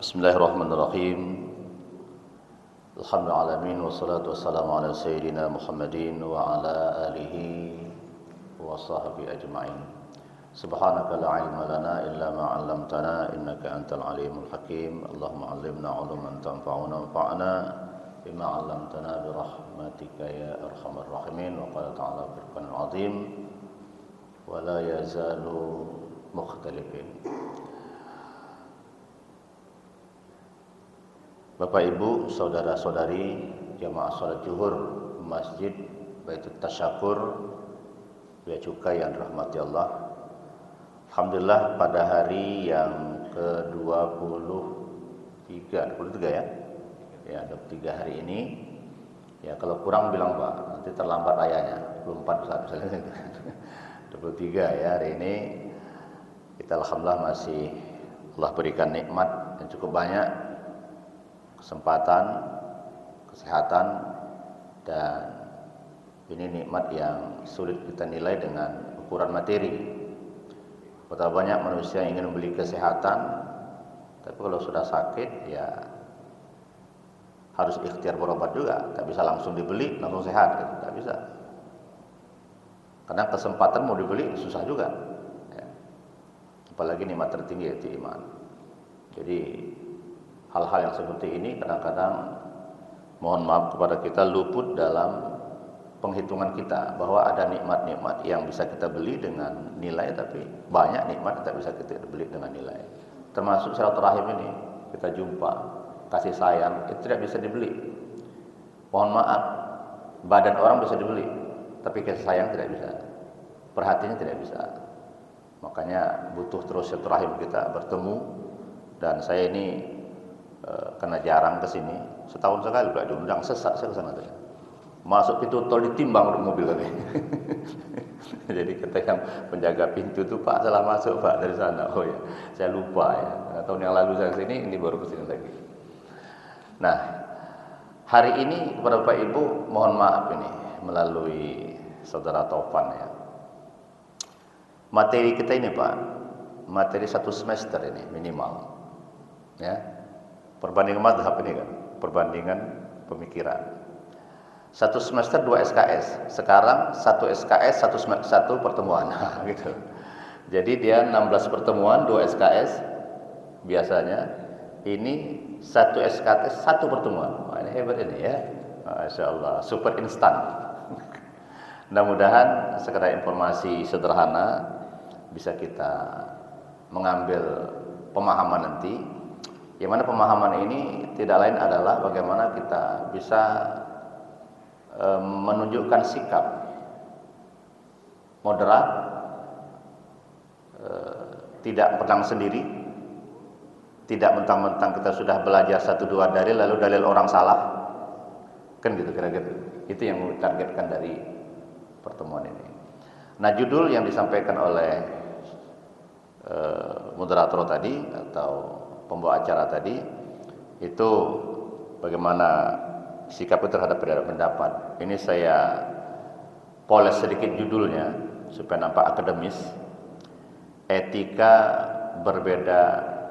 Bismillahirrahmanirrahim. Alhamdulillahalamin wassalatu wassalamu ala sayyidina Muhammadin wa ala alihi wa sahbihi ajma'in. Subhanaka la ilma lana illa ma 'allamtana innaka antal alimul hakim. Allahumma 'allimna 'uluman tanfa'una wanfa'na bima 'allamtana bi rahmatika ya arhamar rahimin. Wa qala ta'ala fil Qur'anil 'azim wa la yazalu mukhtalifin. Bapak Ibu, saudara-saudari jamaah salat zuhur Masjid Baitul Tasyakur Bea Cukai yang dirahmati Allah. Alhamdulillah pada hari yang ke-23 ya. Ya, 23 hari ini. Ya, kalau kurang bilang Pak, nanti terlambat ayahnya. 24 misalnya. 23 ya hari ini. Kita alhamdulillah masih Allah berikan nikmat yang cukup banyak, kesempatan, kesehatan, dan ini nikmat yang sulit kita nilai dengan ukuran materi. Betapa banyak manusia yang ingin membeli kesehatan, tapi kalau sudah sakit ya harus ikhtiar berobat juga. Tak bisa langsung dibeli, langsung sehat, gitu. Tak bisa. Karena kesempatan mau dibeli susah juga. Ya. Apalagi nikmat tertinggi yaitu iman. Jadi hal-hal yang seperti ini kadang-kadang mohon maaf kepada kita luput dalam penghitungan kita, bahwa ada nikmat-nikmat yang bisa kita beli dengan nilai, tapi banyak nikmat yang tak bisa kita beli dengan nilai. Termasuk silaturahim ini, kita jumpa, kasih sayang, itu tidak bisa dibeli. Mohon maaf, badan orang bisa dibeli, tapi kasih sayang tidak bisa, perhatiannya tidak bisa. Makanya butuh terus silaturahim kita bertemu. Dan saya ini karena jarang ke sini, setahun sekali pula diundang, sesak saya ke sana tadi. Masuk pintu tol ditimbang mobil tadi. Jadi kata yang penjaga pintu itu, Pak salah masuk Pak dari sana. Oh ya, saya lupa ya. Karena tahun yang lalu saya ke sini, ini baru ke sini lagi. Nah, hari ini kepada Bapak Ibu mohon maaf ini melalui Saudara Taufan ya. Materi kita ini Pak, materi 1 semester ini minimal. Ya. Perbandingan madhab ini kan, perbandingan pemikiran. 1 semester 2 SKS, sekarang 1 SKS 1 pertemuan, nah, gitu. Jadi dia 16 pertemuan 2 SKS biasanya. Ini 1 SKS 1 pertemuan. Wah, ini hebat ini ya, Masya Allah, super instan. Mudah-mudahan sekedar informasi sederhana bisa kita mengambil pemahaman nanti. Yang mana pemahaman ini tidak lain adalah bagaimana kita bisa menunjukkan sikap moderat, tidak menang sendiri, tidak mentang-mentang kita sudah belajar 1-2 dalil lalu dalil orang salah, kan gitu kira-kira. Itu yang ditargetkan dari pertemuan ini. Nah, judul yang disampaikan oleh moderator tadi atau pembawa acara tadi itu bagaimana sikap terhadap perbedaan pendapat. Ini saya poles sedikit judulnya supaya nampak akademis. Etika berbeda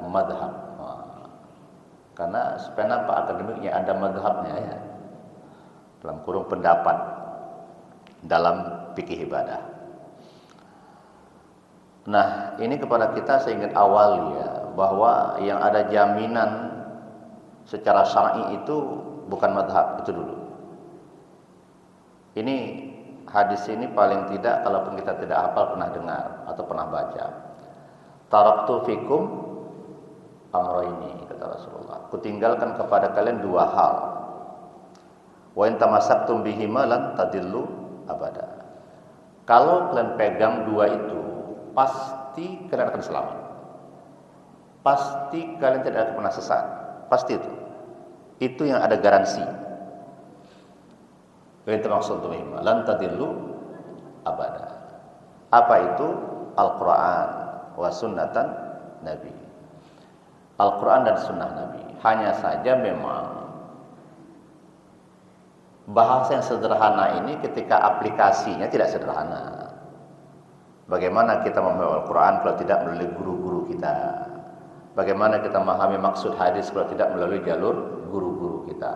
madhab. Karena supaya nampak akademiknya ada madhabnya ya. Dalam kurung pendapat dalam fikih ibadah. Nah, ini kepada kita saya ingin awali ya, bahwa yang ada jaminan secara syar'i itu bukan madhab, itu dulu. Ini hadis ini paling tidak kalaupun kita tidak hafal pernah dengar atau pernah baca. Taraktu fikum amrayni, kata Rasulullah. Kutinggalkan kepada kalian 2 hal. Wa in tamassaktum bihima lan tadillu abada. Kalau kalian pegang 2 itu, pasti kalian akan selamat. Pasti kalian tidak akan pernah sesat. Pasti itu. Itu yang ada garansi. Itu maksud tuhimah. Lan tadillu abada. Apa itu? Al-Quran wa sunnatan Nabi. Al-Quran dan sunnah Nabi. Hanya saja memang bahasa yang sederhana ini ketika aplikasinya tidak sederhana. Bagaimana kita memahami Al-Quran kalau tidak melalui guru-guru kita? bagaimana kita memahami maksud hadis kalau tidak melalui jalur guru-guru kita.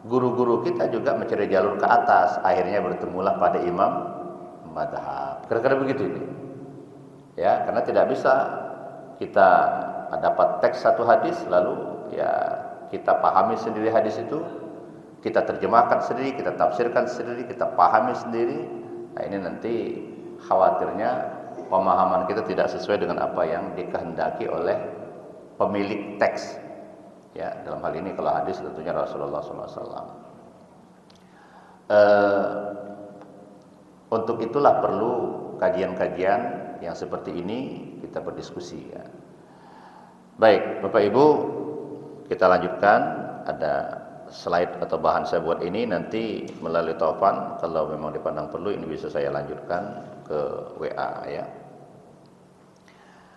Guru-guru kita juga mencari jalur ke atas, akhirnya bertemulah pada imam madhab. Kira-kira begitu ini. Ya, karena tidak bisa kita dapat teks satu hadis lalu ya kita pahami sendiri hadis itu, kita terjemahkan sendiri, kita tafsirkan sendiri, kita pahami sendiri. Nah, ini nanti khawatirnya pemahaman kita tidak sesuai dengan apa yang dikehendaki oleh pemilik teks. Ya, dalam hal ini kalau hadis tentunya Rasulullah SAW. Untuk itulah perlu kajian-kajian yang seperti ini kita berdiskusi. Ya. Baik, Bapak Ibu, kita lanjutkan. Ada slide atau bahan saya buat ini nanti melalui telepon. Kalau memang dipandang perlu, ini bisa saya lanjutkan ke WA ya.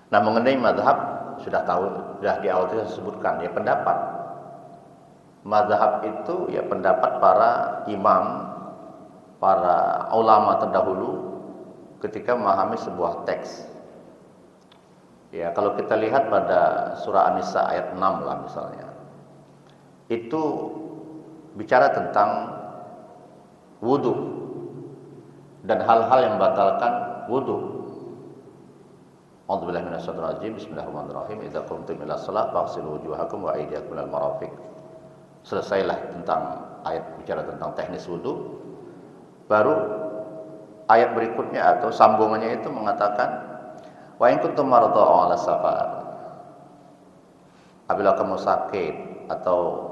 Nah, mengenai mazhab sudah tahu, sudah di awal itu saya sebutkan ya, pendapat. Mazhab itu ya pendapat para imam, para ulama terdahulu ketika memahami sebuah teks. Ya, kalau kita lihat pada surah An-Nisa ayat 6 lah misalnya. Itu bicara tentang wudu dan hal-hal yang membatalkan wudu. A'udzubillahi minasyaitonir rajim. Bismillahirrahmanirrahim. Idza qumtum ila shalah faghsilu wujuhakum wa aydiyakum ilal marafiq. Selesailah tentang ayat bicara tentang teknis wudu. Baru ayat berikutnya atau sambungannya itu mengatakan wa in kuntum marada aw 'ala safar. Apabila kamu sakit atau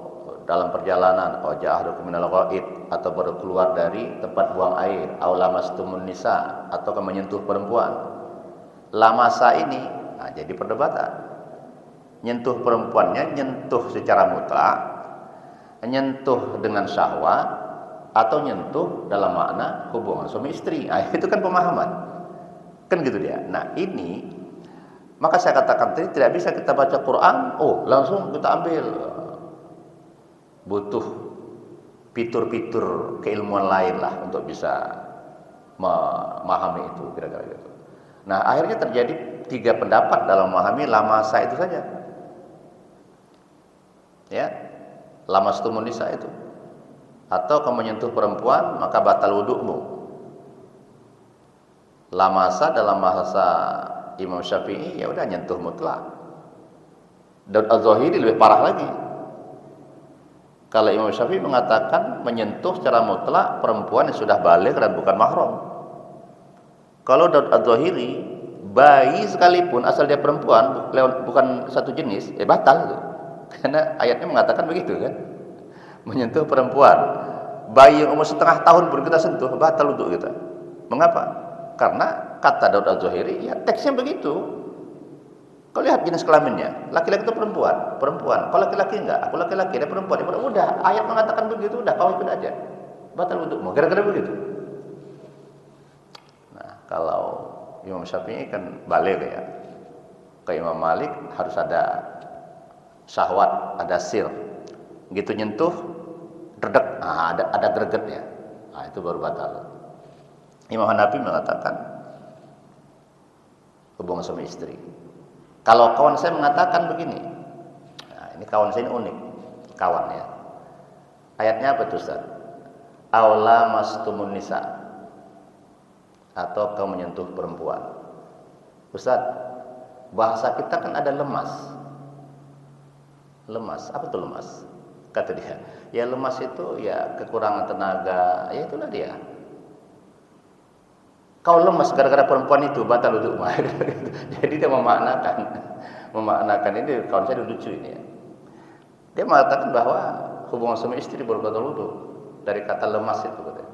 dalam perjalanan, atau ja'ahdukum minal ghaid, atau baru keluar dari tempat buang air, aw lamastumun nisa, atau kamu menyentuh perempuan. Lamasa ini, nah jadi perdebatan. Nyentuh perempuannya, nyentuh secara mutlak, nyentuh dengan syahwat, atau nyentuh dalam makna hubungan suami istri. Nah, itu kan pemahaman. Kan gitu dia. Nah, ini maka saya katakan tadi tidak bisa kita baca Quran, oh langsung kita ambil. Butuh fitur-fitur keilmuan lain lah untuk bisa memahami itu kira-kira gitu. Nah, akhirnya terjadi 3 pendapat dalam memahami lamasa itu saja. Ya, lamastumun nisa itu. Atau kamu menyentuh perempuan maka batal wudu'mu. Lamasa dalam bahasa Imam Syafi'i ya udah nyentuh mutlak. Dan Az-Zahiri lebih parah lagi. Kalau Imam Syafi'i mengatakan menyentuh secara mutlak perempuan yang sudah baligh dan bukan mahram. Kalau Daud Az-Zahiri, bayi sekalipun asal dia perempuan bukan satu jenis, batal itu. Karena ayatnya mengatakan begitu kan. Menyentuh perempuan, bayi yang umur setengah tahun pun kita sentuh, batal untuk kita. Mengapa? Karena kata Daud Az-Zahiri, ya teksnya begitu. Kau lihat jenis kelaminnya, laki-laki itu perempuan, perempuan. Kalau laki-laki enggak, aku laki-laki, dia perempuan, dia perempuan. Udah, ayat mengatakan begitu, udah kau ikut aja. Batal untukmu, kira-kira begitu. Nah, kalau Imam Syafi'i kan baligh ya. Ke Imam Malik harus ada syahwat, ada sir. Gitu nyentuh, redek, nah, ada gregetnya. Nah, itu baru batal. Imam Hanafi mengatakan hubungan suami istri. Kalau kawan saya mengatakan begini, nah, ini kawan saya ini unik, kawan ya. Ayatnya apa tuh Ustaz? Aula mastumun nisa, atau kau menyentuh perempuan. Ustaz, bahasa kita kan ada lemas. Lemas, apa tuh lemas? Kata dia, ya lemas itu ya kekurangan tenaga, ya itulah dia. Kau lemas gara-gara perempuan itu, batal wudu. Jadi dia memaknakan ini, kawan saya lucu ini ya. Dia mengatakan bahwa hubungan suami istri baru batal wudu dari kata lemas itu katanya.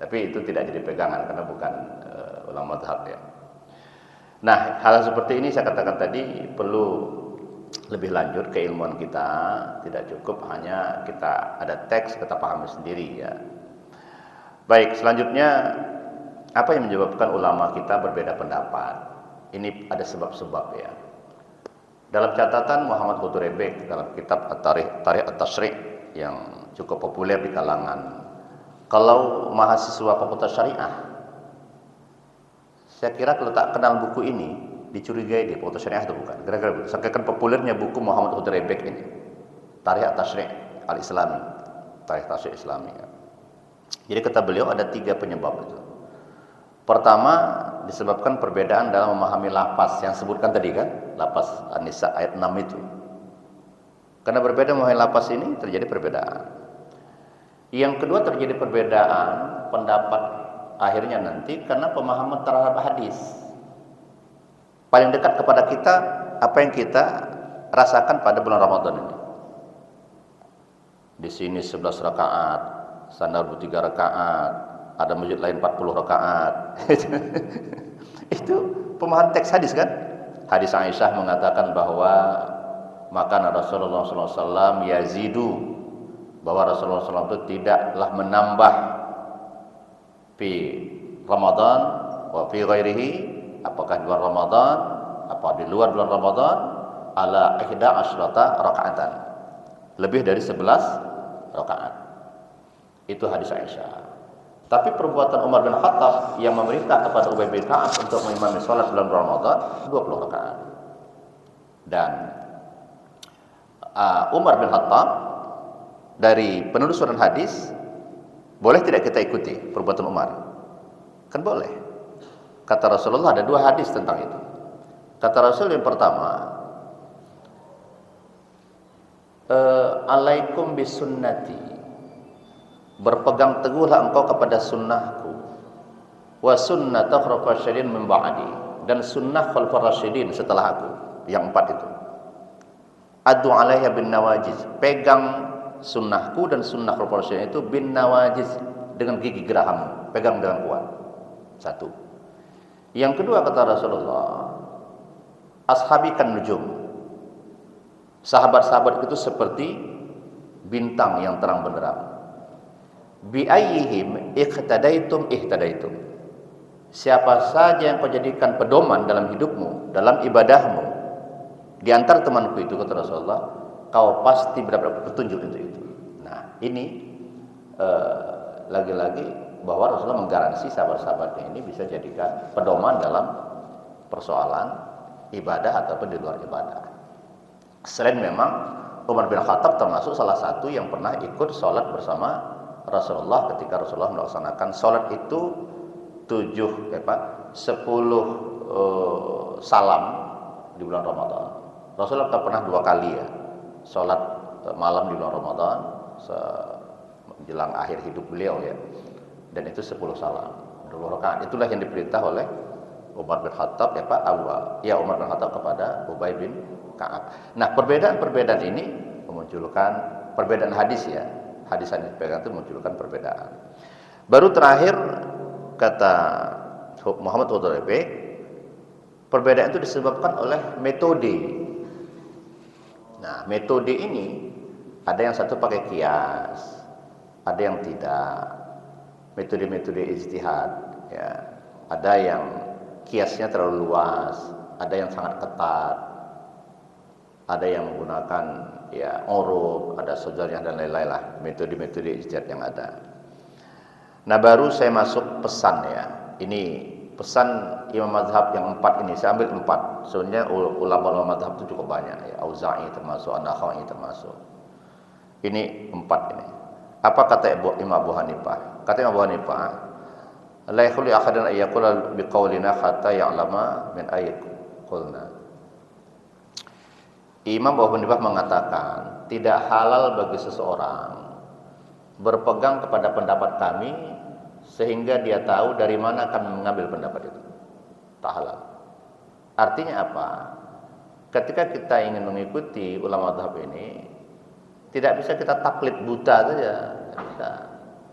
Tapi itu tidak jadi pegangan karena bukan ulama mazhab ya. Nah, hal seperti ini saya katakan tadi perlu lebih lanjut keilmuan kita, tidak cukup hanya kita ada teks kita pahami sendiri ya. Baik, selanjutnya apa yang menyebabkan ulama kita berbeda pendapat? Ini ada sebab-sebab ya. Dalam catatan Muhammad Quturebek dalam kitab Tarikh At-Tashri' yang cukup populer di kalangan kalau mahasiswa fakultas syariah, saya kira kalau tak kenal buku ini dicurigai dia foto syariah atau bukan. Kira-kira begitu. Saking populernya buku Muhammad Hudrebek ini, Tarikh At-Tashri' Al-Islami, Tarikh Tashri' Islami. Jadi kata beliau ada 3 penyebab itu. Pertama, disebabkan perbedaan dalam memahami lafaz yang sebutkan tadi kan, lafaz An-Nisa ayat 6 itu. Karena berbeda memahami lafaz ini terjadi perbedaan. Yang kedua terjadi perbedaan pendapat akhirnya nanti karena pemahaman terhadap hadis. Paling dekat kepada kita apa yang kita rasakan pada bulan Ramadan ini. Di sini 11 rakaat, sana 3 rakaat, ada masjid lain 40 rakaat. Itu pemahaman teks hadis kan? Hadis Aisyah mengatakan bahwa maka Rasulullah SAW yazidu, bahwa Rasulullah SAW itu tidaklah menambah fi Ramadan wa fi ghairihi, apakah di bulan Ramadan apa di luar bulan Ramadan, ala 11 rakaatan, lebih dari 11 rakaat. Itu hadis Aisyah. Tapi perbuatan Umar bin Khattab yang memerintah kepada Ubay bin Ka'ab untuk mengimami salat bulan Ramadan 20 rakaat. Dan Umar bin Khattab dari penelusuran hadis, boleh tidak kita ikuti perbuatan Umar? Kan boleh. Kata Rasulullah ada 2 hadis tentang itu. Kata Rasul yang pertama, alaikum bisunnati, berpegang teguhlah engkau kepada sunnahku, wa sunnata khulafar rasyidin min ba'di, dan sunnah khulafar rasyidin setelah aku, yang 4 itu. Adu alaiha bin nawajiz, pegang sunnahku dan sunnah khulafar rasyidin itu bin nawajiz, dengan gigi geraham, pegang dengan kuat. 1. Yang kedua kata Rasulullah, ashabi kan nujum, sahabat-sahabat itu seperti bintang yang terang benderang. Bi ayyihim iqtadaitum ihtadaitum, siapa saja yang kau jadikan pedoman dalam hidupmu, dalam ibadahmu, di antara temanku itu, kata Rasulullah, kau pasti mendapat petunjuk untuk itu. Nah, ini lagi-lagi bahwa Rasulullah menggaransi sahabat-sahabatnya ini bisa jadikan pedoman dalam persoalan ibadah ataupun di luar ibadah. Selain memang Umar bin Khattab termasuk salah satu yang pernah ikut sholat bersama Rasulullah ketika Rasulullah melaksanakan sholat itu 10 salam di bulan Ramadan. Rasulullah pernah 2 kali ya sholat malam di bulan Ramadan menjelang akhir hidup beliau ya. Dan itu 10 salam, 20 rakaat. Itulah yang diperintah oleh Umar bin Khattab Umar bin Khattab kepada Ubay bin Ka'ab. Nah, perbedaan-perbedaan ini memunculkan perbedaan hadis ya. Hadis yang dipegang itu memunculkan perbedaan. Baru terakhir kata Muhammad Hudrebek, perbedaan itu disebabkan oleh metode. Nah, metode ini ada yang satu pakai kias, ada yang tidak. Metode-metode ijtihad ya. Ada yang kiasnya terlalu luas, ada yang sangat ketat, ada yang menggunakan ya uruf, ada sejarah dan lain-lain lah, metode-metode ijtihad yang ada. Nah, baru saya masuk pesan ya. Ini pesan imam mazhab yang 4 ini, saya ambil 4. Sebenarnya ulama-ulama mazhab itu cukup banyak ya. Auza'i termasuk, An-Nakhai termasuk. Ini 4 ini. Apa kata Imam Abu Hanifah? Kata Imam Abu Hanifah, la yakhlu ahadan ay yaqula biqaulina hatta ya'lama min ayyi qulna. Imam Abu Hanifah mengatakan, tidak halal bagi seseorang berpegang kepada pendapat kami sehingga dia tahu dari mana kami mengambil pendapat itu. Tak halal. Artinya apa? Ketika kita ingin mengikuti ulama mazhab ini, tidak bisa kita taklid buta saja. Kita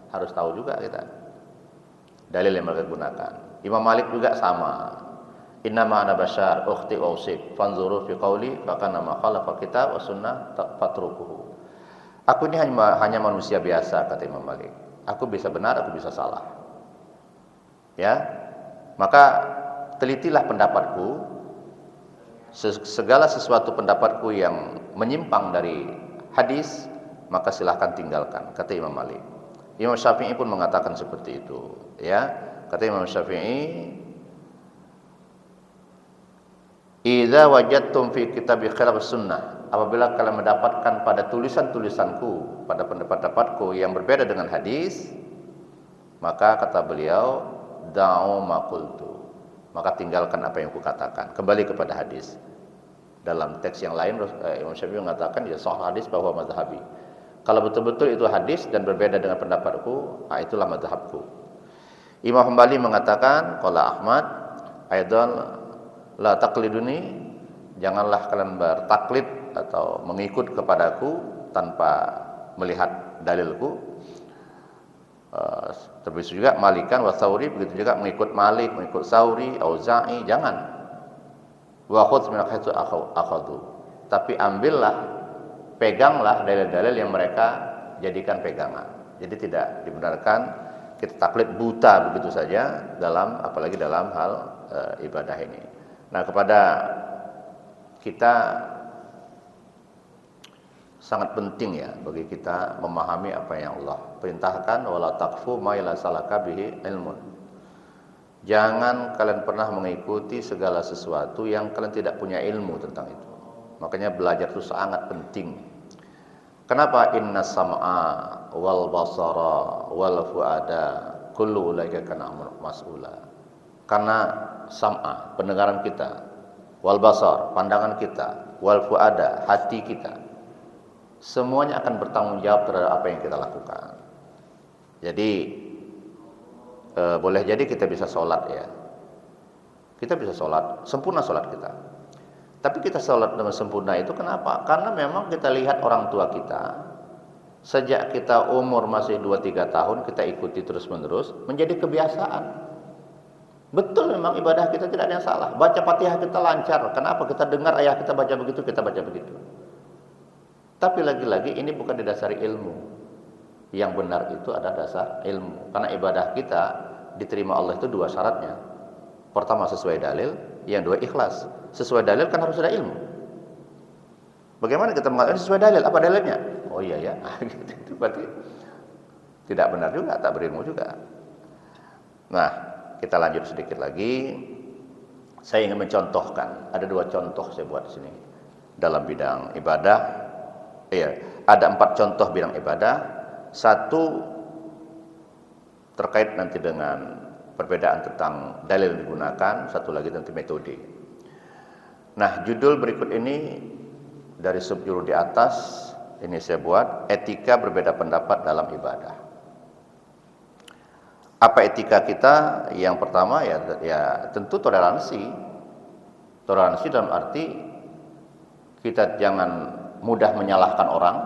harus tahu juga kita dalil yang mereka gunakan. Imam Malik juga sama. Innama ana basyar ukhti wa usib fanzuru fi qawli fa kana ma khalafa kitab wa sunnah fatrukuhu. Aku ini hanya manusia biasa, kata Imam Malik. Aku bisa benar, aku bisa salah. Ya. Maka telitilah pendapatku. Segala sesuatu pendapatku yang menyimpang dari hadis, maka silahkan tinggalkan, kata Imam Malik. Imam Syafi'i pun mengatakan seperti itu, ya. Kata Imam Syafi'i, Idza wajadtum fi kitabi khilaf sunnah, apabila kalian mendapatkan pada tulisan-tulisanku, pada pendapat-pendapatku yang berbeda dengan hadis, maka kata beliau, da'u ma qultu, maka tinggalkan apa yang kukatakan, kembali kepada hadis. Dalam teks yang lain Imam Syafi'i mengatakan ya sahih hadis bahwa mazhabi. Kalau betul-betul itu hadis dan berbeda dengan pendapatku, itulah mazhabku. Imam Hambali mengatakan, qala Ahmad aidan la taqliduni, janganlah kalian bertaklid atau mengikut kepadaku tanpa melihat dalilku. Termasuk juga Malikan wa Tsauri, begitu juga mengikut Malik, mengikut Tsauri, Auza'i, jangan. Wa khudz min haitsu akhadhu, tapi ambillah, peganglah dalil-dalil yang mereka jadikan pegangan. Jadi tidak dibenarkan kita taklid buta begitu saja dalam, apalagi dalam hal ibadah ini. Nah, kepada kita sangat penting ya bagi kita memahami apa yang Allah perintahkan, wala taqfu ma la salaka bihi ilmun. Jangan kalian pernah mengikuti segala sesuatu yang kalian tidak punya ilmu tentang itu. Makanya belajar itu sangat penting. Kenapa? Inna sam'a wal basara wal fuada kullu ulaika kana mas'ula. Karena sam'a, pendengaran kita, wal basar, pandangan kita, wal fuada, hati kita, semuanya akan bertanggung jawab terhadap apa yang kita lakukan. Jadi boleh jadi kita bisa sholat ya, kita bisa sholat, sempurna sholat kita. Tapi kita sholat dengan sempurna itu kenapa? Karena memang kita lihat orang tua kita, sejak kita umur masih 2-3 tahun kita ikuti terus menerus, menjadi kebiasaan. Betul, memang ibadah kita tidak ada yang salah, baca Fatihah kita lancar. Kenapa? Kita dengar ayah kita baca begitu, kita baca begitu. Tapi lagi-lagi ini bukan didasari ilmu. Yang benar itu ada dasar ilmu. Karena ibadah kita diterima Allah itu 2 syaratnya. Pertama sesuai dalil, yang 2 ikhlas. Sesuai dalil kan harus ada ilmu. Bagaimana kita mengatakan sesuai dalil? Apa dalilnya? Oh iya ya, itu berarti tidak benar juga, tak berilmu juga. Nah, kita lanjut sedikit lagi. Saya ingin mencontohkan, ada 2 contoh saya buat di sini dalam bidang ibadah. Ada 4 contoh bidang ibadah. 1 terkait nanti dengan perbedaan tentang dalil yang digunakan, 1 lagi tentang metode. Nah, judul berikut ini dari subjudul di atas ini saya buat, etika berbeda pendapat dalam ibadah. Apa etika kita? Yang pertama ya tentu toleransi. Toleransi dalam arti kita jangan mudah menyalahkan orang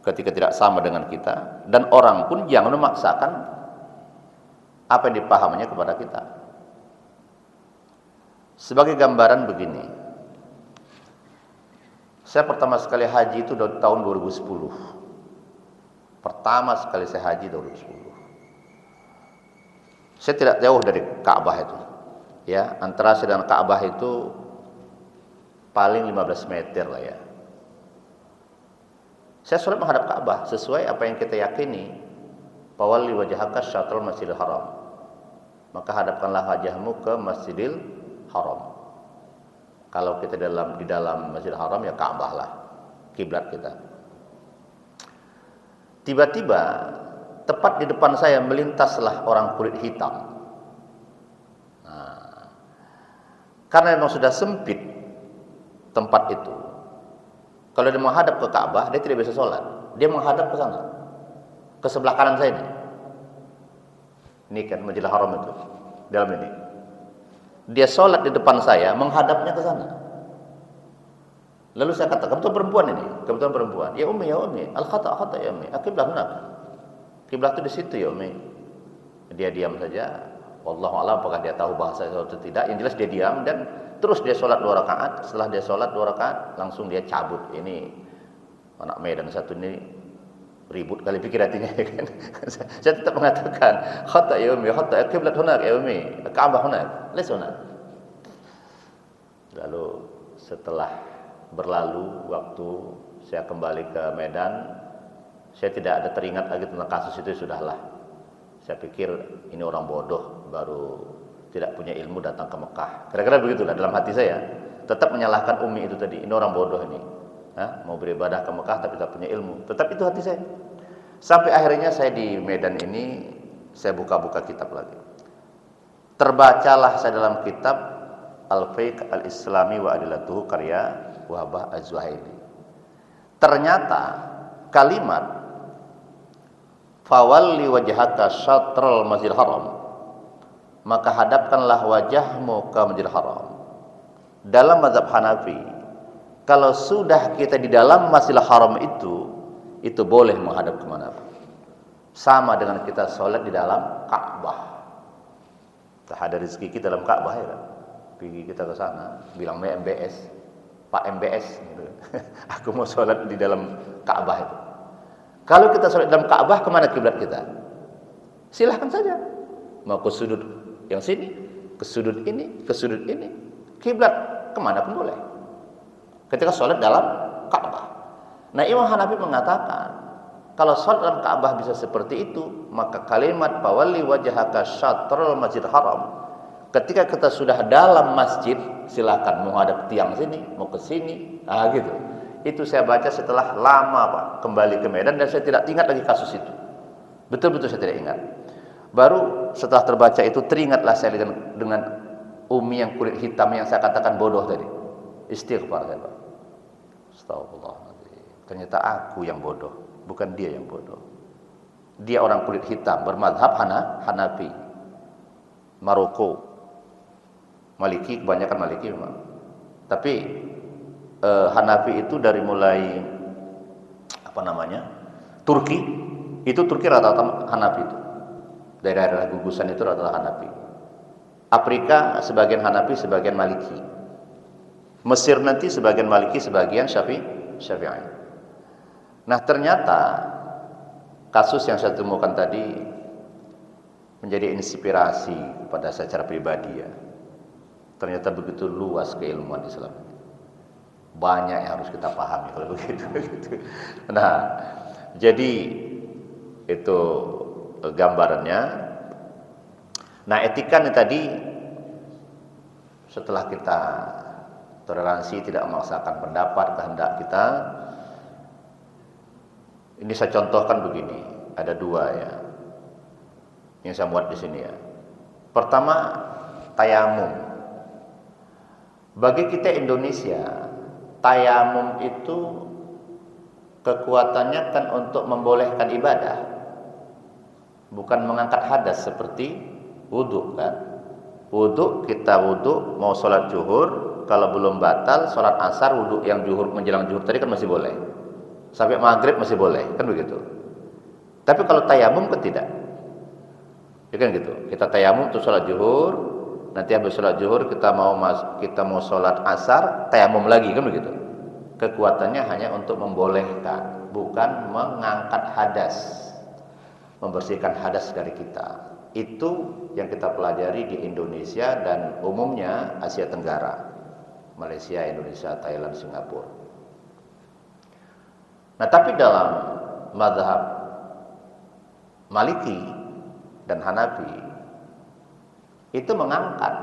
ketika tidak sama dengan kita, dan orang pun jangan memaksakan apa yang dipahaminya kepada kita. Sebagai gambaran begini, saya pertama sekali haji itu tahun 2010. Pertama sekali saya haji 2010. Saya tidak jauh dari Ka'bah itu. Ya, antara saya dan Ka'bah itu paling 15 meter lah ya. Saya sholat menghadap Ka'bah sesuai apa yang kita yakini. Fawalli wajhaka syatrul Masjidil Haram. Maka hadapkanlah wajahmu ke Masjidil Haram. Kalau kita di dalam Masjidil Haram ya Ka'bah lah kiblat kita. Tiba-tiba tepat di depan saya melintaslah orang kulit hitam. Nah, karena memang sudah sempit tempat itu. Kalau dia menghadap ke Ka'bah, dia tidak bisa sholat. Dia menghadap ke sana, ke sebelah kanan saya ini. Ini kan Masjidil Haram itu, dalam ini. Dia sholat di depan saya, menghadapnya ke sana. Lalu saya kata, kebetulan perempuan ini, kebetulan perempuan. Ya Umi, al-khata' ya Umi, akiblah hunak. Kiblat itu di situ ya Umi. Dia diam saja. Wallahu a'lam apakah dia tahu bahasa itu atau tidak. Yang jelas dia diam dan terus dia sholat 2 rakaat. Setelah dia sholat 2 rakaat, langsung dia cabut. Ini anak Medan satu ini ribut kali pikir hatinya kan. Saya tetap mengatakan khata ya Umi, khata kiblat hunak ya Umi, Ka'bah hunak, laisa hunak. Lalu setelah berlalu waktu saya kembali ke Medan, saya tidak ada teringat lagi tentang kasus itu, sudahlah. Saya pikir ini orang bodoh baru tidak punya ilmu datang ke Mekah. Kira-kira begitulah dalam hati saya. tetap menyalahkan Umi itu tadi. Ini orang bodoh ini. Mau beribadah ke Mekah tapi tak punya ilmu. Tetap itu hati saya. Sampai akhirnya saya di Medan ini, saya buka-buka kitab lagi. Terbacalah saya dalam kitab Al-Fiqh Al-Islami wa Adilatuhu karya Wahbah Az-Zuhaili. Ternyata kalimat fawalli wajhaka syatrul Masjidil Haram, maka hadapkanlah wajahmu ke Masjidil Haram. Dalam mazhab Hanafi, kalau sudah kita di dalam Masjidil Haram itu boleh menghadap kemana pun. Sama dengan kita sholat di dalam Ka'bah. Ada rezeki kita dalam Ka'bah ya kan? Pergi kita ke sana, bilang MBS, Pak MBS gitu. Aku mau sholat di dalam Ka'bah itu. Kalau kita sholat di dalam Ka'bah, kemana kiblat kita? Silahkan saja. Mau ke sudut yang sini, ke sudut ini, ke sudut ini, kiblat kemana pun boleh. Ketika sholat dalam Ka'bah. Nah, Imam Hanafi mengatakan, kalau sholat dalam Ka'bah bisa seperti itu, maka kalimat fawalli wajhaka syatrul Masjidil Haram, ketika kita sudah dalam masjid, silakan mau hadap tiang sini, mau ke sini, gitu. Itu saya baca setelah lama Pak kembali ke Medan, dan saya tidak ingat lagi kasus itu. Betul-betul saya tidak ingat. Baru setelah terbaca itu teringatlah saya dengan Umi yang kulit hitam yang saya katakan bodoh tadi. Istighfar saya Pak. Astagfirullah. Ternyata aku yang bodoh, bukan dia yang bodoh. Dia orang kulit hitam bermadhab Hanafi, Maroko, Maliki, kebanyakan Maliki memang. Tapi Hanafi itu dari mulai Turki, itu Turki rata-rata Hanafi itu. Daerah-daerah gugusan itu rata-rata Hanafi. Afrika sebagian Hanafi, sebagian Maliki. Mesir nanti sebagian Maliki, sebagian Syafi'i. Nah, ternyata kasus yang saya temukan tadi menjadi inspirasi pada saya secara pribadi ya. Ternyata begitu luas keilmuan Islam. Banyak yang harus kita pahami kalau begitu. Nah, jadi itu gambarannya. Nah, etika ini tadi setelah kita toleransi, tidak memaksakan pendapat kehendak kita. Ini saya contohkan begini, ada dua ya yang saya buat di sini ya. Pertama, tayamum. Bagi kita Indonesia, tayamum itu kekuatannya kan untuk membolehkan ibadah, bukan mengangkat hadas seperti wudhu kan. Wudhu, kita wudhu mau sholat zuhur, kalau belum batal sholat asar, wudhu yang zuhur menjelang zuhur tadi kan masih boleh, sampai maghrib masih boleh kan begitu. Tapi kalau tayamum kan tidak, ya kan gitu. Kita tayamum untuk sholat zuhur, nanti habis sholat zuhur kita mau sholat asar, tayamum lagi kan begitu. Kekuatannya hanya untuk membolehkan, bukan mengangkat hadas, membersihkan hadas dari kita. Itu yang kita pelajari di Indonesia dan umumnya Asia Tenggara, Malaysia, Indonesia, Thailand, Singapura. Nah, tapi dalam mazhab Maliki dan Hanafi itu mengangkat.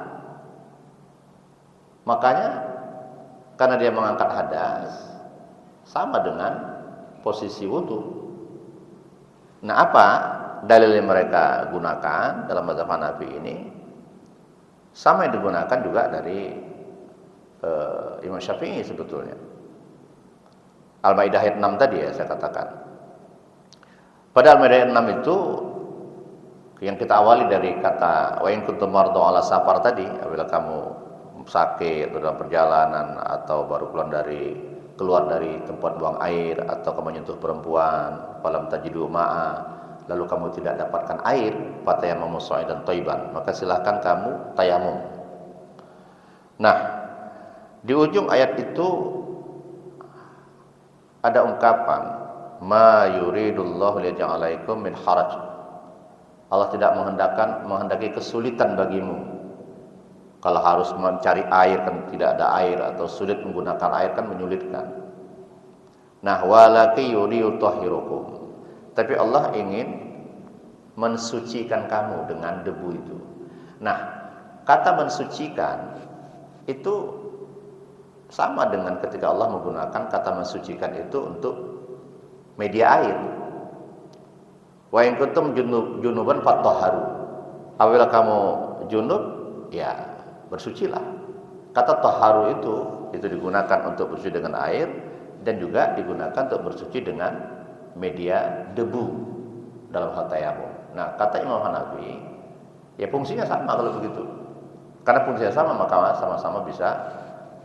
Makanya karena dia mengangkat hadas, sama dengan posisi wudhu. Nah, apa dalil yang mereka gunakan dalam mazhab Hanafi ini? Sama yang digunakan juga dari Imam Syafi'i sebetulnya. Al-Maidah ayat 6 tadi ya saya katakan. Pada Al-Maidah ayat 6 itu yang kita awali dari kata wa in kuntum mardu ala safar tadi, apabila kamu sakit atau dalam perjalanan atau baru keluar dari tempat buang air atau kamu menyentuh perempuan, falam tajidu ma'a, lalu kamu tidak dapatkan air, fatayammamu sha'idan thayyiban, maka silahkan kamu tayamum. Nah, di ujung ayat itu ada ungkapan ma yuridullahu liyaj'alaikum min haraj. Allah tidak menghendaki kesulitan bagimu. Kalau harus mencari air kan tidak ada air, atau sulit menggunakan air kan menyulitkan. Nah, walaki yuriyutahhirukum. Tapi Allah ingin mensucikan kamu dengan debu itu. Nah, kata mensucikan itu sama dengan ketika Allah menggunakan kata mensucikan itu untuk media air. Wa in kuntum junuban fatahharu. Apabila kamu junub, ya bersucilah. Kata taharu itu digunakan untuk bersuci dengan air dan juga digunakan untuk bersuci dengan media debu dalam hal tayamum. Nah, kata Imam Hanafi, ya fungsinya sama kalau begitu. Karena fungsinya sama, maka sama-sama bisa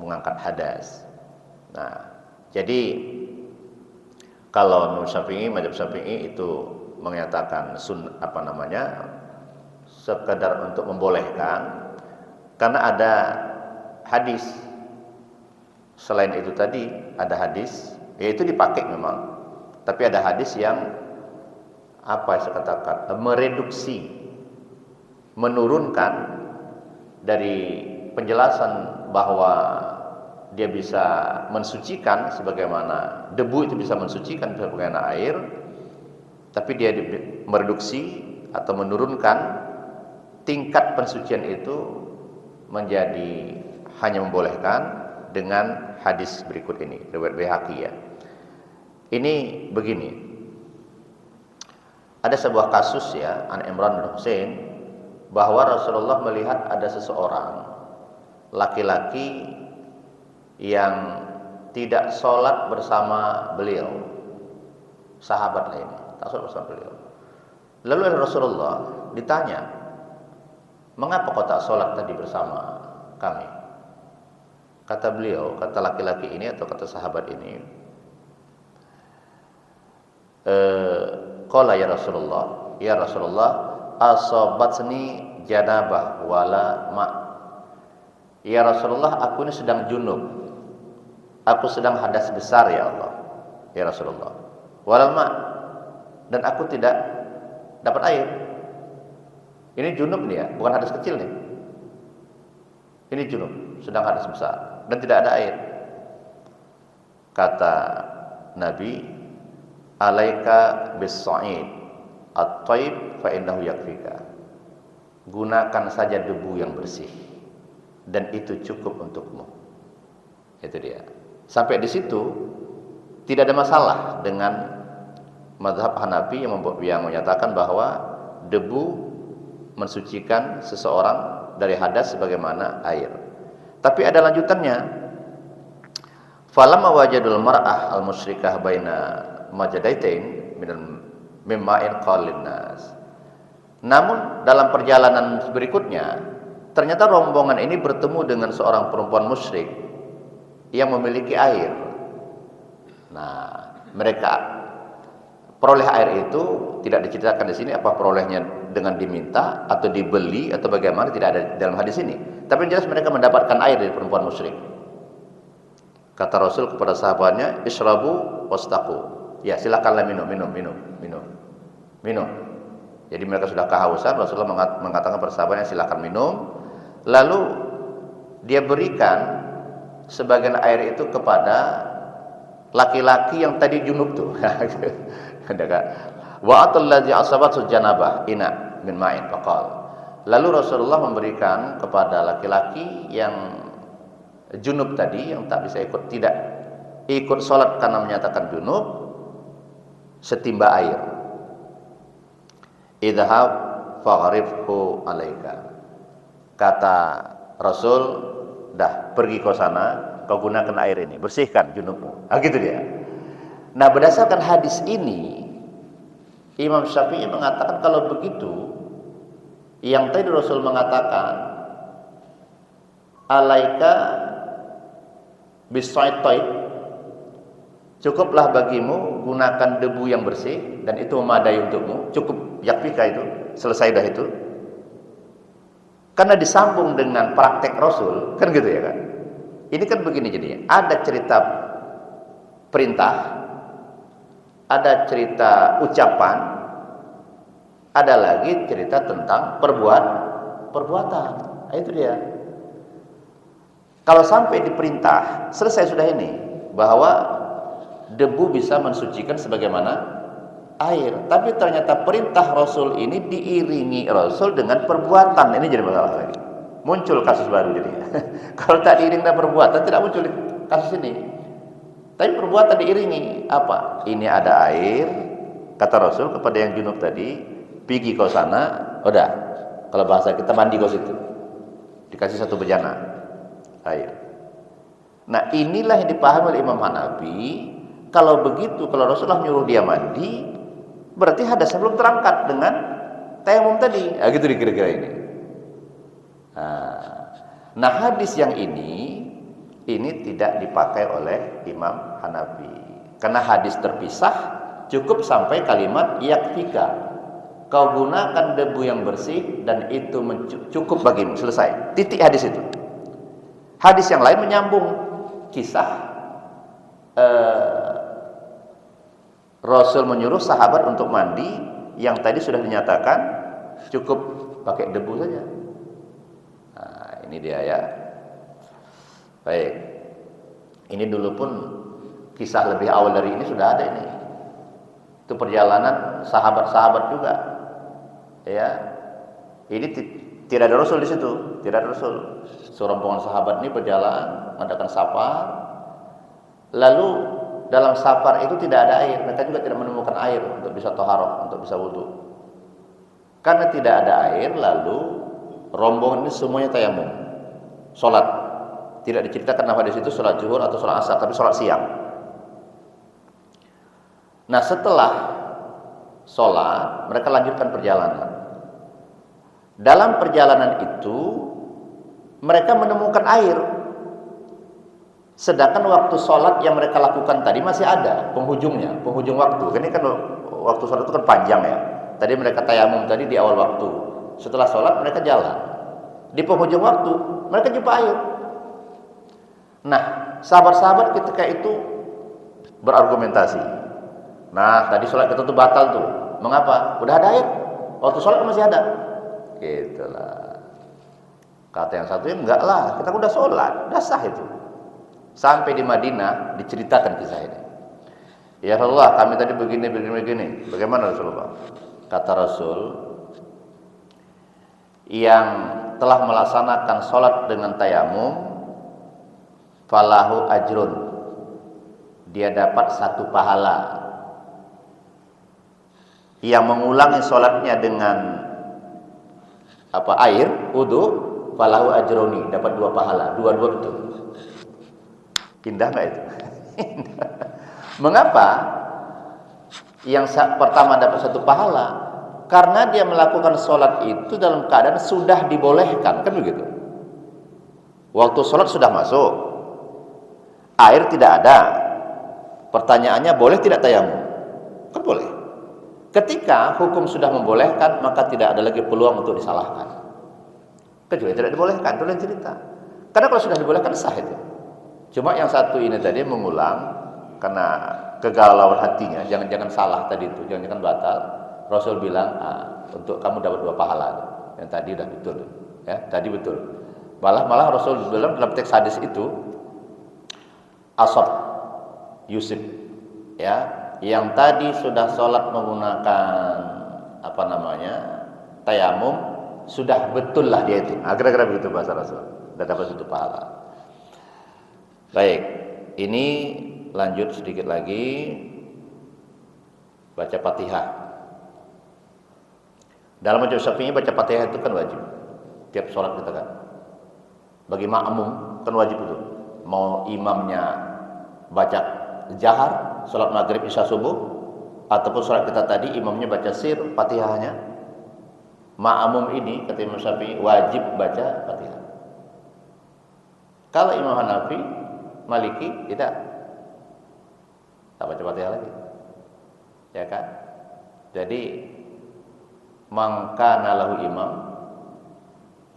mengangkat hadas. Nah, jadi kalau menurut Syafi'i, mazhab Syafi'i itu menyatakan sekedar untuk membolehkan, karena ada hadis. Selain itu tadi ada hadis, yaitu dipakai memang, tapi ada hadis yang saya katakan mereduksi, menurunkan dari penjelasan bahwa dia bisa mensucikan sebagaimana debu itu bisa mensucikan sebagaimana air, tapi dia mereduksi atau menurunkan tingkat pensucian itu menjadi hanya membolehkan dengan hadis berikut ini, riwayat Baihaqi ya. Ini begini. Ada sebuah kasus ya, An Imran bin Husain, bahwa Rasulullah melihat ada seseorang laki-laki yang tidak sholat bersama beliau, sahabat lainnya, tak sholat bersama beliau. Lalu Rasulullah ditanya, mengapa kau tak sholat tadi bersama kami? Kata beliau, kata laki-laki ini atau kata sahabat ini, qala ya Rasulullah, asabatni janabah wala ma. Ya Rasulullah, aku ini sedang junub, aku sedang hadas besar ya Allah, ya Rasulullah. Wala ma, dan aku tidak dapat air. Ini junub nih ya, bukan hadas kecil nih. Ini junub, sedang hadas besar dan tidak ada air. Kata Nabi, alaika bis-sa'id at-thayyib fa innahu yakfika. Gunakan saja debu yang bersih dan itu cukup untukmu. Itu dia. Sampai di situ tidak ada masalah dengan mazhab Hanafi yang menyatakan bahwa debu mensucikan seseorang dari hadas sebagaimana air. Tapi ada lanjutannya. Falamma wajadul mar'ah al-musyrikah baina majadaitain mimma'in qalin nas. Namun dalam perjalanan berikutnya ternyata rombongan ini bertemu dengan seorang perempuan musyrik yang memiliki air. Nah, mereka peroleh air itu tidak diceritakan di sini apa perolehnya dengan diminta atau dibeli atau bagaimana, tidak ada dalam hadis ini. Tapi jelas mereka mendapatkan air dari perempuan musyrik. Kata Rasul kepada sahabatnya, "Ishrabu wastaqu." Ya, silakanlah minum. Jadi mereka sudah kehausan, Rasulullah mengatakan kepada sahabatnya, silakan minum. Lalu dia berikan sebagian air itu kepada laki-laki yang tadi junub tuh. Wa atal ladzi asabat janabah ina min ma'in faqal. Lalu Rasulullah memberikan kepada laki-laki yang junub tadi, yang tak bisa tidak ikut sholat karena menyatakan junub, setimba air. Idhab faghrifhu alaika. Kata Rasul, dah pergi ke sana, kau gunakan air ini, bersihkan junubmu. Gitu dia. Nah, berdasarkan hadis ini, Imam Syafi'i mengatakan kalau begitu, yang tadi Rasul mengatakan alaika bisaitoid, cukuplah bagimu gunakan debu yang bersih dan itu memadai untukmu, cukup, yakfika, itu selesai dah itu. Karena disambung dengan praktek Rasul, kan gitu ya kan. Ini kan begini jadinya, ada cerita perintah, ada cerita ucapan, ada lagi cerita tentang perbuatan. Nah, itu dia. Kalau sampai diperintah, selesai sudah ini, bahwa debu bisa mensucikan sebagaimana air. Tapi ternyata perintah Rasul ini diiringi Rasul dengan perbuatan. Ini jadi masalah lagi. muncul kasus baru jadi. Kalau tak diiringi dengan perbuatan tidak muncul kasus ini. Tapi perbuatan diiringi apa? Ini ada air, kata Rasul kepada yang junub tadi, pergi kau sana, udah. Kalau bahasa kita mandi kau situ. Dikasih satu bejana air. Nah, inilah yang dipahami oleh Imam Hanafi. Kalau begitu, kalau Rasulullah nyuruh dia mandi, berarti hadasnya belum terangkat dengan tayamum tadi. Nah, gitu kira-kira ini. Nah, hadis yang ini tidak dipakai oleh Imam Hanafi. Karena hadis terpisah cukup sampai kalimat yakfika. Kau gunakan debu yang bersih dan itu cukup bagimu. Selesai. Titik hadis itu. Hadis yang lain menyambung kisah Rasul menyuruh sahabat untuk mandi yang tadi sudah dinyatakan cukup pakai debu saja. Nah, ini dia ya. Baik. Ini dulu pun kisah lebih awal dari ini sudah ada ini. Itu perjalanan sahabat-sahabat juga. Ya. Ini tidak ada Rasul di situ, tidak ada Rasul. Serombongan sahabat ini berjalan mengadakan safar. Lalu dalam safar itu tidak ada air, mereka juga tidak menemukan air untuk bisa thaharah, untuk bisa wudu. Karena tidak ada air, lalu rombongan ini semuanya tayamum, sholat. Tidak diceritakan nama di situ sholat zuhur atau sholat asar, tapi sholat siang. Nah, setelah sholat, mereka lanjutkan perjalanan. Dalam perjalanan itu mereka menemukan air. Sedangkan waktu sholat yang mereka lakukan tadi masih ada penghujungnya, penghujung waktu. Ini kan waktu sholat itu kan panjang ya. Tadi mereka tayamum tadi di awal waktu. Setelah sholat mereka jalan. Di penghujung waktu mereka jumpa air. Nah, sahabat-sahabat ketika itu berargumentasi. Nah, tadi sholat kita tuh batal tuh. Mengapa? Udah ada air. Waktu sholat masih ada. Gitulah. Kata yang satu, enggak lah, kita udah sholat, udah sah itu. Sampai di Madinah diceritakan kisah ini. Ya Rasulullah, kami tadi begini. Bagaimana Rasulullah? Kata Rasul, yang telah melaksanakan sholat dengan tayamum, falahu ajrun, dia dapat satu pahala. Yang mengulangi sholatnya dengan air, wudu, falahu ajroni, dapat 2 pahala, dua-dua betul. Indah nggak itu? Mengapa? Yang pertama dapat 1 pahala, karena dia melakukan sholat itu dalam keadaan sudah dibolehkan, kan begitu? Waktu sholat sudah masuk, air tidak ada. Pertanyaannya boleh tidak tayamum? Kan boleh. Ketika hukum sudah membolehkan, maka tidak ada lagi peluang untuk disalahkan. Kecuali tidak dibolehkan, itu lain cerita. Karena kalau sudah dibolehkan sah itu. Cuma yang satu ini tadi mengulang karena kegalauan hatinya, jangan-jangan salah tadi itu, jangan-jangan batal. Rasul bilang, untuk kamu dapat 2 pahala. Yang tadi udah betul, ya, tadi betul. Malah Rasul bilang dalam teks hadis itu, asab Yusuf, ya. Yang tadi sudah sholat menggunakan tayamum, sudah betul lah dia itu. Kira-kira begitu bahasa Rasul. Dan dapat 1 pahala. Baik, ini lanjut sedikit lagi. Baca Fatihah. Dalam mazhab Syafi'i baca Fatihah itu kan wajib. Tiap sholat kita kan. Bagi makmum kan wajib itu. Mau imamnya baca jahar, sholat maghrib isya subuh, ataupun sholat kita tadi imamnya baca sir Fatihahnya, makmum ini kata Imam Syafi'i wajib baca Fatihah. Kalau Imam Hanafi, Maliki tidak baca Fatihah lagi, ya kan? Jadi mangkana lahu imam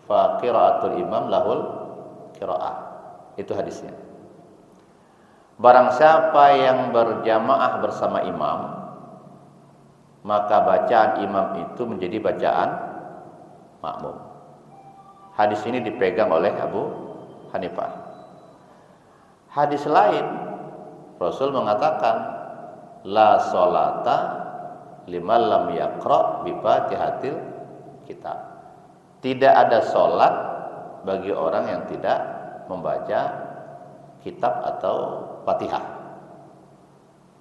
fa qiraatul imam lahul qiraah, itu hadisnya. Barang siapa yang berjamaah bersama imam, maka bacaan imam itu menjadi bacaan makmum. Hadis ini dipegang oleh Abu Hanifah. Hadis lain, Rasul mengatakan, la sholata liman lam yaqra bi Fatihatil kitab. Tidak ada sholat bagi orang yang tidak membaca kitab atau Fatihah.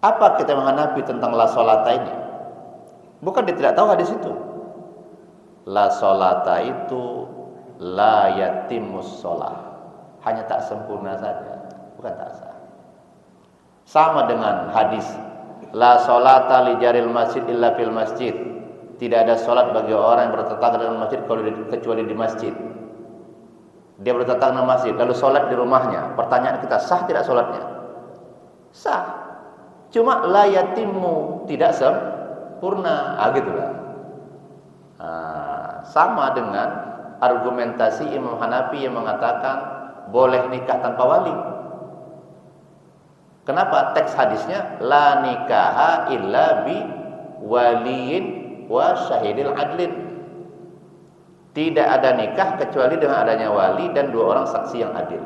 Apa kita menghadapi tentang la sholata ini? Bukan dia tidak tahu hadis itu. La sholata itu la yatimmus sholah, hanya tak sempurna saja, bukan tak sah. Sama dengan hadis la sholata li jaril masjid illa fil masjid, tidak ada sholat bagi orang yang bertetangga dengan masjid kecuali di masjid. Dia bertetangga dengan masjid lalu sholat di rumahnya. Pertanyaan kita, sah tidak sholatnya? Sah, cuma la yatimmu, tidak sempurna. Gitulah. Sama dengan argumentasi Imam Hanafi yang mengatakan boleh nikah tanpa wali. Kenapa? Teks hadisnya la nikaha illa bi waliyin wa syahidil adlin. Tidak ada nikah kecuali dengan adanya wali dan 2 orang saksi yang adil.